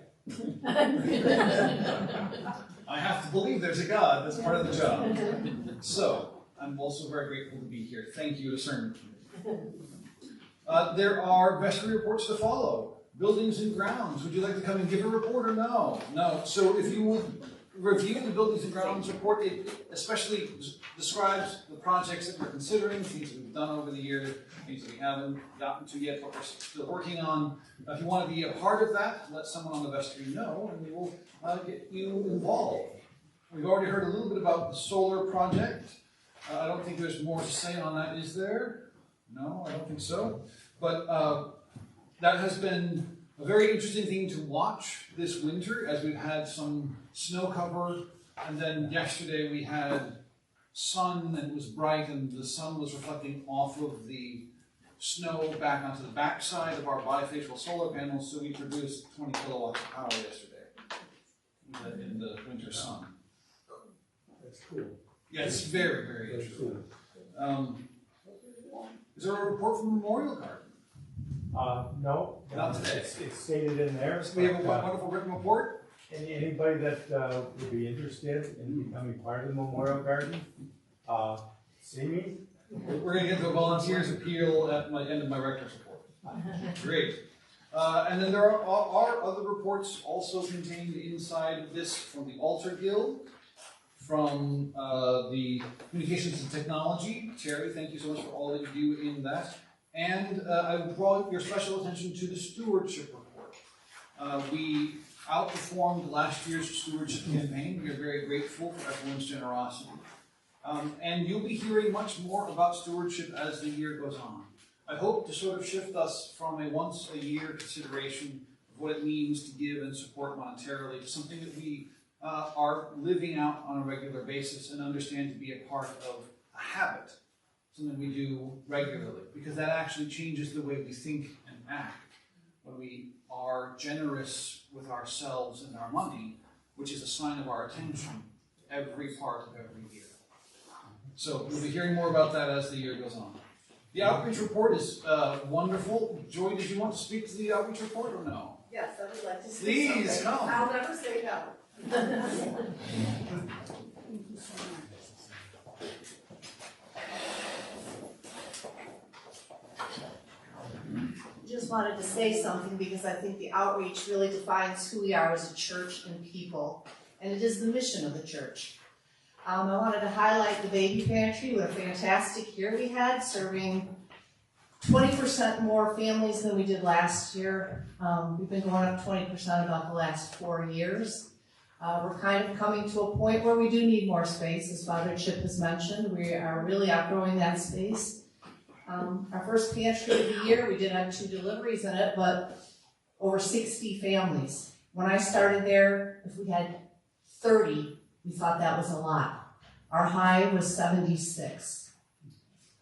have to believe there's a God. That's part of the job. So, I'm also very grateful to be here. Thank you to Sermon Committee. There are vestry reports to follow. Buildings and grounds. Would you like to come and give a report or no? No. So if you would review the buildings and grounds report, it especially describes the projects that we're considering, things that we've done over the years, things that we haven't gotten to yet, but we're still working on. If you want to be a part of that, let someone on the vestry know, and we will get you involved. We've already heard a little bit about the solar project. I don't think there's more to say on that, is there? No, I don't think so. But that has been a very interesting thing to watch this winter, as we've had some snow cover, and then yesterday we had sun, and it was bright, and the sun was reflecting off of the snow back onto the backside of our bifacial solar panels, so we produced 20 kilowatts of power yesterday in the winter sun. That's cool. Yeah, it's very, very That's interesting. cool. Is there a report from Memorial Garden? No. Not today. It's stated in there. We have a wonderful written report. Anybody that would be interested in becoming part of the Memorial Garden, see me. We're going to get to a volunteers appeal at the end of my rector's report. Great. And then there are other reports also contained inside this from the Altar Guild, from the Communications and Technology. Terry, thank you so much for all that you do in that. And I would draw your special attention to the Stewardship Report. We outperformed last year's stewardship campaign. We are very grateful for everyone's generosity. And you'll be hearing much more about stewardship as the year goes on. I hope to sort of shift us from a once-a-year consideration of what it means to give and support monetarily to something that we are living out on a regular basis and understand to be a part of a habit, something we do regularly, because that actually changes the way we think and act when we are generous with ourselves and our money, which is a sign of our attention every part of every year. So we'll be hearing more about that as the year goes on. The outreach report is wonderful. Joy, did you want to speak to the outreach report or no? Yes, I would like to say Please, something. come. I'll never say no. Just wanted to say something because I think the outreach really defines who we are as a church and people, and it is the mission of the church. I wanted to highlight the baby pantry. What a fantastic year we had, serving 20% more families than we did last year. We've been going up 20% about the last 4 years. We're kind of coming to a point where we do need more space, as Father Chip has mentioned. We are really outgrowing that space. Our first pantry of the year, we did have 2 deliveries in it, but over 60 families. When I started there, if we had 30, we thought that was a lot. Our high was 76.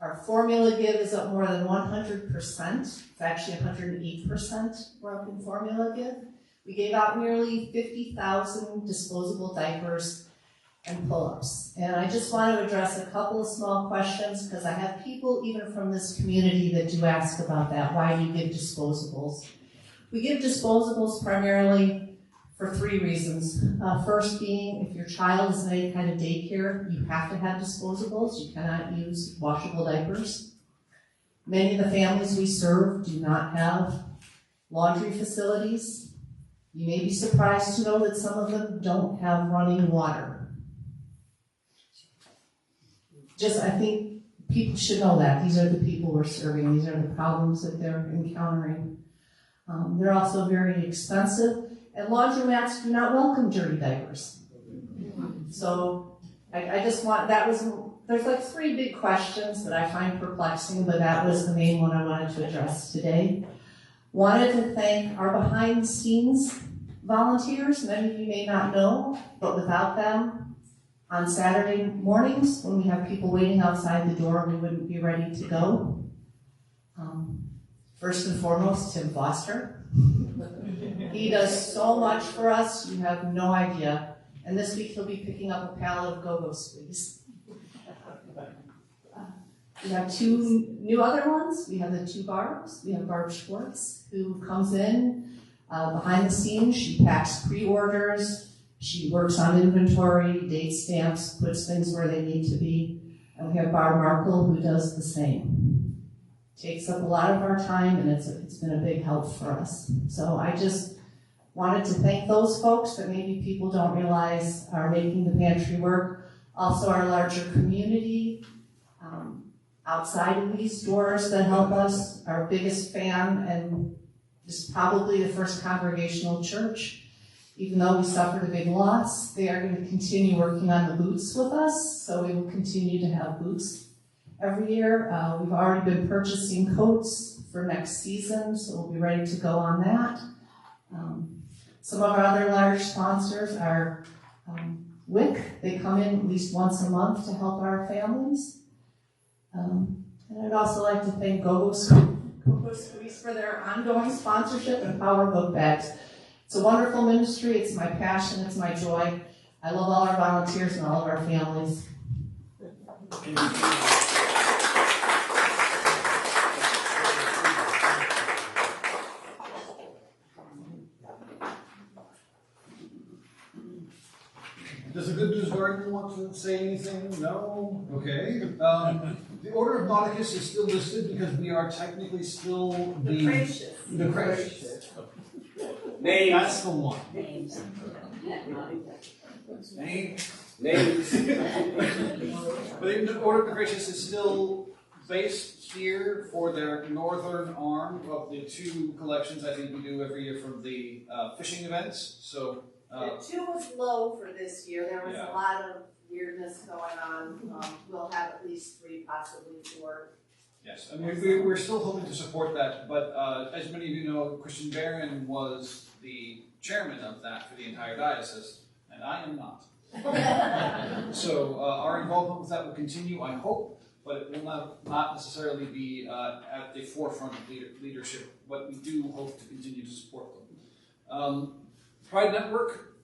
Our formula give is up more than 100%. It's actually 108% we're up in formula give. We gave out nearly 50,000 disposable diapers and pull-ups. And I just want to address a couple of small questions because I have people even from this community that do ask about that. Why do you give disposables? We give disposables primarily for 3 reasons. First being, if your child is in any kind of daycare, you have to have disposables. You cannot use washable diapers. Many of the families we serve do not have laundry facilities. You may be surprised to know that some of them don't have running water. I think people should know that. These are the people we're serving. These are the problems that they're encountering. They're also very expensive. And laundromats do not welcome dirty diapers. So I just want, there's like 3 big questions that I find perplexing, but that was the main one I wanted to address today. Wanted to thank our behind the scenes volunteers. Many of you may not know, but without them, on Saturday mornings, when we have people waiting outside the door, we wouldn't be ready to go. First and foremost, Tim Foster. He does so much for us, you have no idea. And this week he'll be picking up a pallet of Go-Go Squeeze. We have 2 new other ones. We have the 2 Barbs. We have Barb Schwartz, who comes in behind the scenes. She packs pre-orders. She works on inventory, date stamps, puts things where they need to be. And we have Barb Markle, who does the same. Takes up a lot of our time, and it's been a big help for us. So I just wanted to thank those folks that maybe people don't realize are making the pantry work. Also our larger community, outside of these doors that help us, our biggest fan, and this is probably the first Congregational church. Even though we suffered a big loss, they are going to continue working on the boots with us, so we will continue to have boots every year. We've already been purchasing coats for next season, so we'll be ready to go on that. Some of our other large sponsors are WIC. They come in at least once a month to help our families. And I'd also like to thank Go-Go Squeeze for their ongoing sponsorship and Power Book Bags. It's a wonderful ministry. It's my passion. It's my joy. I love all our volunteers and all of our families. Does the Good News Garden want to say anything? No? Okay. The Order of Nauticus is still listed because we are technically still the Gracious. Names. That's the one. Names. Names. Names. But the Order of the Gracious is still based here for their northern arm of the two collections I think we do every year from the fishing events. So The 2 was low for this year. There was Yeah. a lot of weirdness going on. We'll have at least 3, possibly 4. yes, I mean we're still hoping to support that, but as many of you know, Christian Barron was the chairman of that for the entire diocese, and I am not. So our involvement with that will continue, I hope, but it will not necessarily be at the forefront of leadership, but we do hope to continue to support them. Pride Network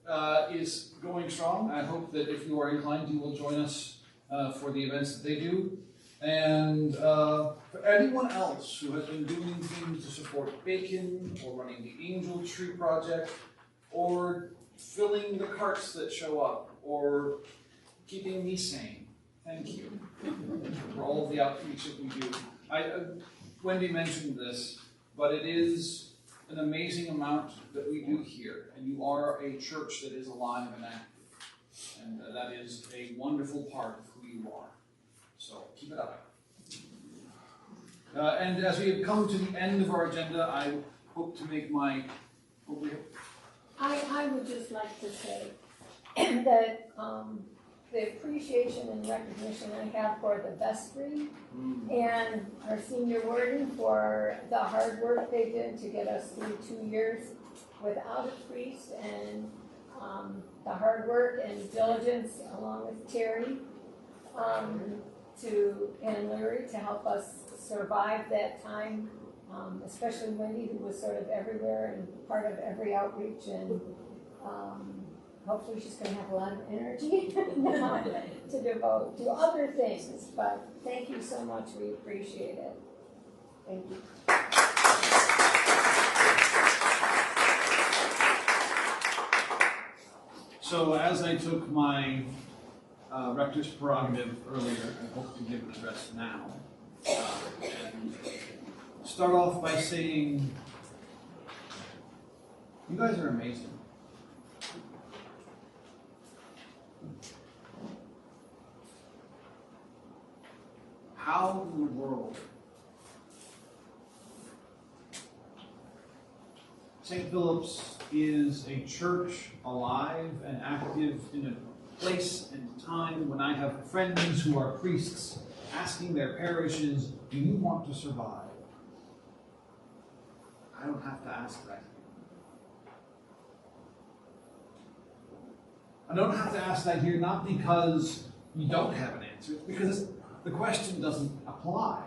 is going strong. I hope that if you are inclined, you will join us for the events that they do. And for anyone else who has been doing things to support Bacon, or running the Angel Tree Project, or filling the carts that show up, or keeping me sane, thank you for all of the outreach that we do. Wendy mentioned this, but it is an amazing amount that we do here, and you are a church that is alive and active, and that is a wonderful part of who you are. So keep it up. And as we have come to the end of our agenda, I hope to make my... I would just like to say that the appreciation and recognition I have for the vestry and our senior warden for the hard work they did to get us through 2 years without a priest, and the hard work and diligence along with Terry and Larry to help us survive that time, especially Wendy, who was sort of everywhere and part of every outreach, and hopefully she's going to have a lot of energy now to devote to other things. But thank you so much. We appreciate it. Thank you. So as I took my rector's prerogative earlier, I hope to give an address now. And start off by saying, you guys are amazing. How in the world St. Philip's is a church alive and active in a place and time when I have friends who are priests asking their parishes, do you want to survive? I don't have to ask that. I don't have to ask that here, not because you don't have an answer, it's because the question doesn't apply.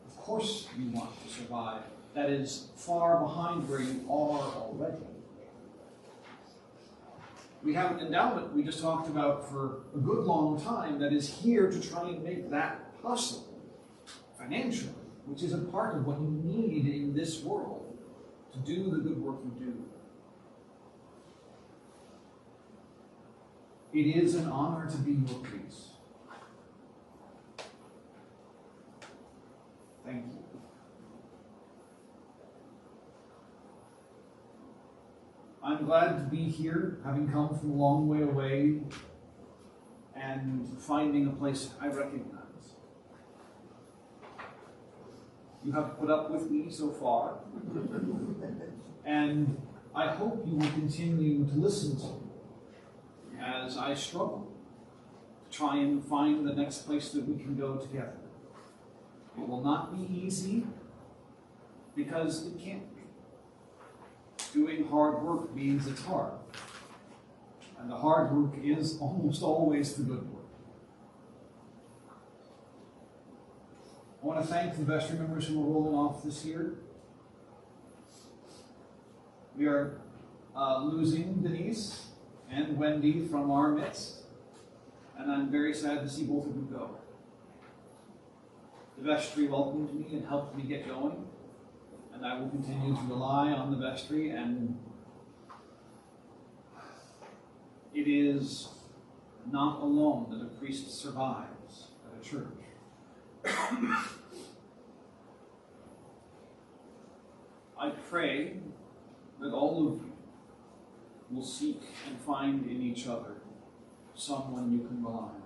Of course you want to survive. That is far behind where you are already. We have an endowment we just talked about for a good long time that is here to try and make that possible financially, which is a part of what you need in this world to do the good work you do. It is an honor to be your priest. Thank you. I'm glad to be here, having come from a long way away and finding a place I recognize. You have put up with me so far, and I hope you will continue to listen to me as I struggle to try and find the next place that we can go together. It will not be easy, because it can't be. Doing hard work means it's hard. And the hard work is almost always the good work. I want to thank the vestry members who are rolling off this year. We are losing Denise and Wendy from our midst, and I'm very sad to see both of you go. The vestry welcomed me and helped me get going, and I will continue to rely on the vestry, and it is not alone that a priest survives at a church. I pray that all of you will seek and find in each other someone you can rely on.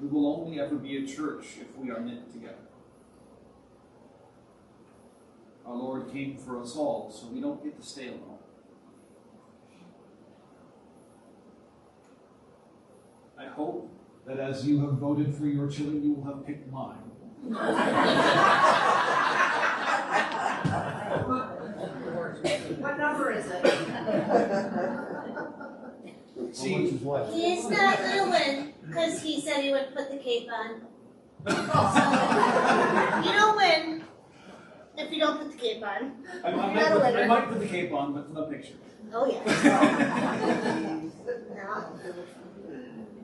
We will only ever be a church if we are knit together. Our Lord came for us all, so we don't get to stay alone. I hope that as you have voted for your chili, you will have picked mine. What number is it? See, He's not gonna win, because he said he would put the cape on. So, you don't win if you don't put the cape on. I might put the cape on, but no picture. Oh, yeah.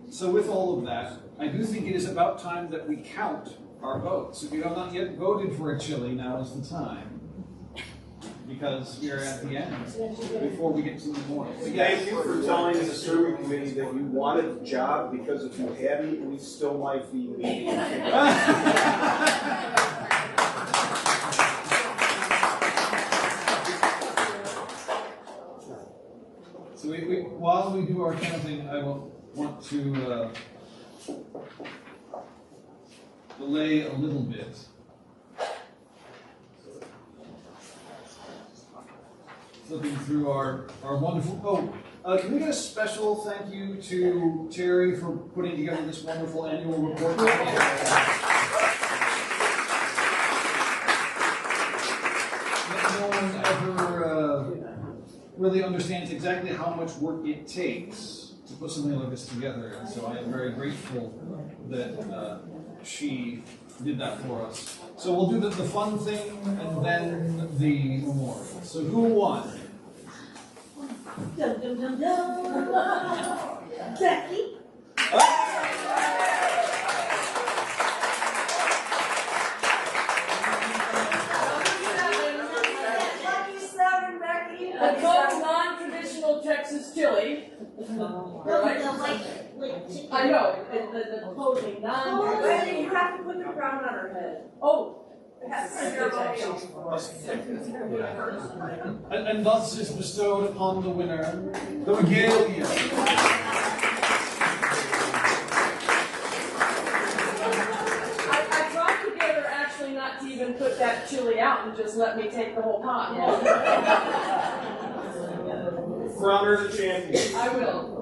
So with all of that, I do think it is about time that we count our votes. If you have not yet voted for a chili, now is the time. Because we are at the end, before we get to the morning. Thank you for telling the serving committee that you wanted the job, because if you hadn't, we still might be meeting. So while we do our counting, I will want to delay a little bit. Flipping through our wonderful, can we get a special thank you to Terry for putting together this wonderful annual report? No one ever really understands exactly how much work it takes to put something like this together, and so I am very grateful that she did that for us. So we'll do the fun thing and then the memorial. So who won? Dum dum dum dum. Becky. A non-traditional Texas chili. The white chicken. I know, the clothing, You have to put the crown on her head. Oh. And thus is bestowed upon the winner, the regalia. I tried together actually not to even put that chili out and just let me take the whole pot. Crown her the champion. I will.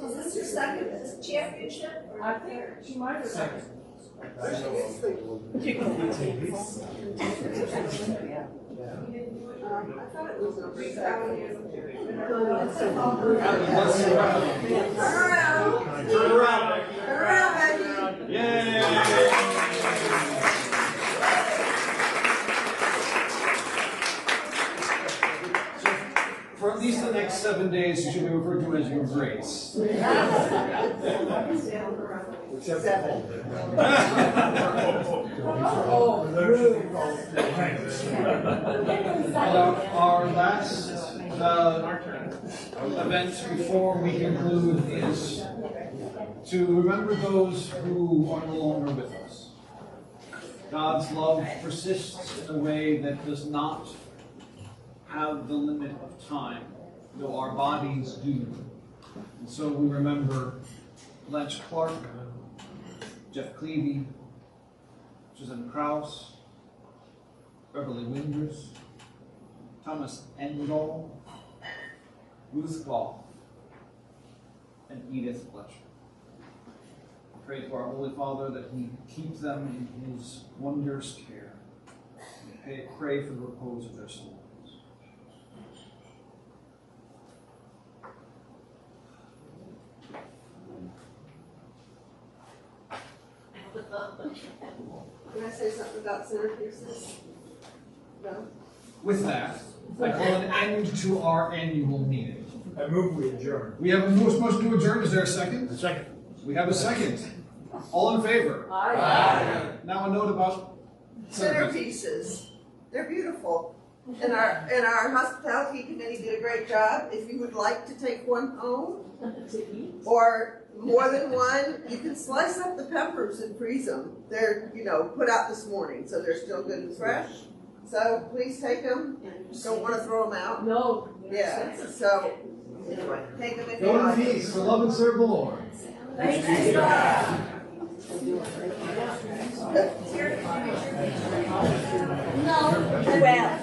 Is this your second championship? I think she might have second. I thought it was a big crown. Turn around, Becky. Yay! For at least the next 7 days, you should be referred to as your grace. Our last event before we conclude is to remember those who are no longer with us. God's love persists in a way that does not have the limit of time, though our bodies do. And so we remember Blanche Clark, Jeff Clevey, Suzanne Krause, Beverly Winders, Thomas Engdahl, Ruth Goff, and Edith Fletcher. Pray to our Holy Father that He keep them in His wondrous care. And pray for the repose of their souls. Can I say something about centerpieces? No? With that, I call an end to our annual meeting. I move we adjourn. We have a motion to adjourn. Is there a second? Second. We have a second. All in favor? Aye. Now a note about Centerpieces. They're beautiful. And our hospitality committee did a great job. If you would like to take one home, or more than one, you can slice up the peppers and freeze them. They're, put out this morning, so they're still good and fresh. So please take them. Don't want to throw them out. No. Yeah, so anyway, take them if you go in like. peace to love and serve the Lord. Thank you. No, well.